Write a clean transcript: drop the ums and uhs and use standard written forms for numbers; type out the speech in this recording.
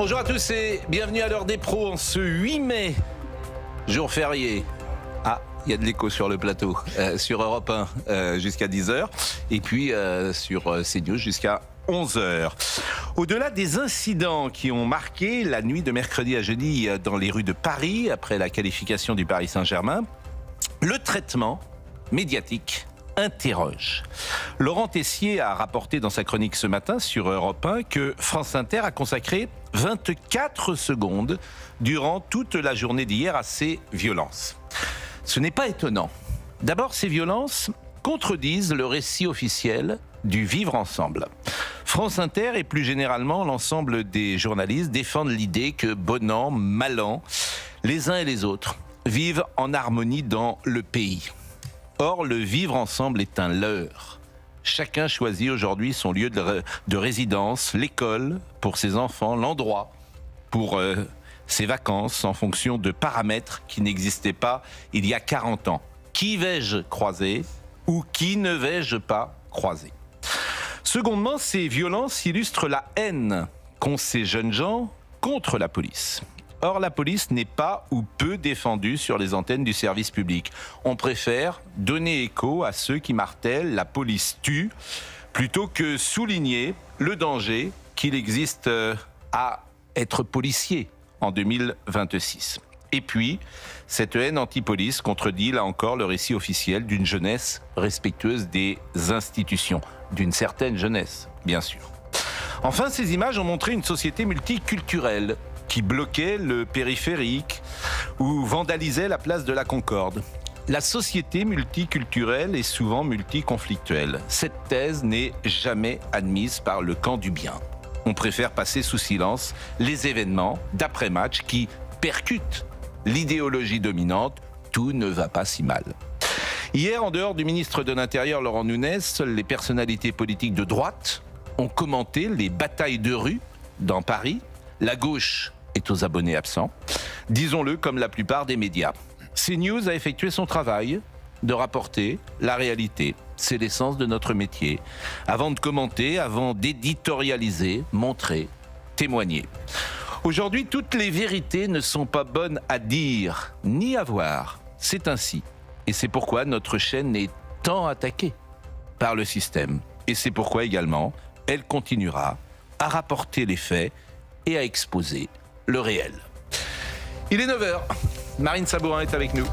Bonjour à tous et bienvenue à l'heure des pros en ce 8 mai, jour férié. Ah, il y a de l'écho sur le plateau, sur Europe 1 jusqu'à 10h et puis sur CNews jusqu'à 11h. Au-delà des incidents qui ont marqué la nuit de mercredi à jeudi dans les rues de Paris après la qualification du Paris Saint-Germain, le traitement médiatique interroge. Laurent Tessier a rapporté dans sa chronique ce matin sur Europe 1 que France Inter a consacré 24 secondes durant toute la journée d'hier à ces violences. Ce n'est pas étonnant. D'abord, ces violences contredisent le récit officiel du vivre ensemble. France Inter et plus généralement l'ensemble des journalistes défendent l'idée que bon an, mal an, les uns et les autres vivent en harmonie dans le pays. Or, le vivre ensemble est un leurre. Chacun choisit aujourd'hui son lieu de résidence, l'école pour ses enfants, l'endroit pour ses vacances en fonction de paramètres qui n'existaient pas il y a 40 ans. Qui vais-je croiser ou qui ne vais-je pas croiser ? Secondement, ces violences illustrent la haine qu'ont ces jeunes gens contre la police. Or, la police n'est pas ou peu défendue sur les antennes du service public. On préfère donner écho à ceux qui martèlent « la police tue » plutôt que souligner le danger qu'il existe à être policier en 2026. Et puis, cette haine anti-police contredit là encore le récit officiel d'une jeunesse respectueuse des institutions, d'une certaine jeunesse, bien sûr. Enfin, ces images ont montré une société multiculturelle qui bloquait le périphérique ou vandalisait la place de la Concorde. La société multiculturelle est souvent multiconflictuelle. Cette thèse n'est jamais admise par le camp du bien. On préfère passer sous silence les événements d'après-match qui percutent l'idéologie dominante. Tout ne va pas si mal. Hier, en dehors du ministre de l'Intérieur Laurent Nunez, seules les personnalités politiques de droite ont commenté les batailles de rue dans Paris. La gauche est aux abonnés absents, disons-le comme la plupart des médias. CNews a effectué son travail de rapporter la réalité. C'est l'essence de notre métier. Avant de commenter, avant d'éditorialiser, montrer, témoigner. Aujourd'hui, toutes les vérités ne sont pas bonnes à dire, ni à voir. C'est ainsi. Et c'est pourquoi notre chaîne est tant attaquée par le système. Et c'est pourquoi également, elle continuera à rapporter les faits et à exposer le réel. Il est 9h. Marine Sabourin est avec nous.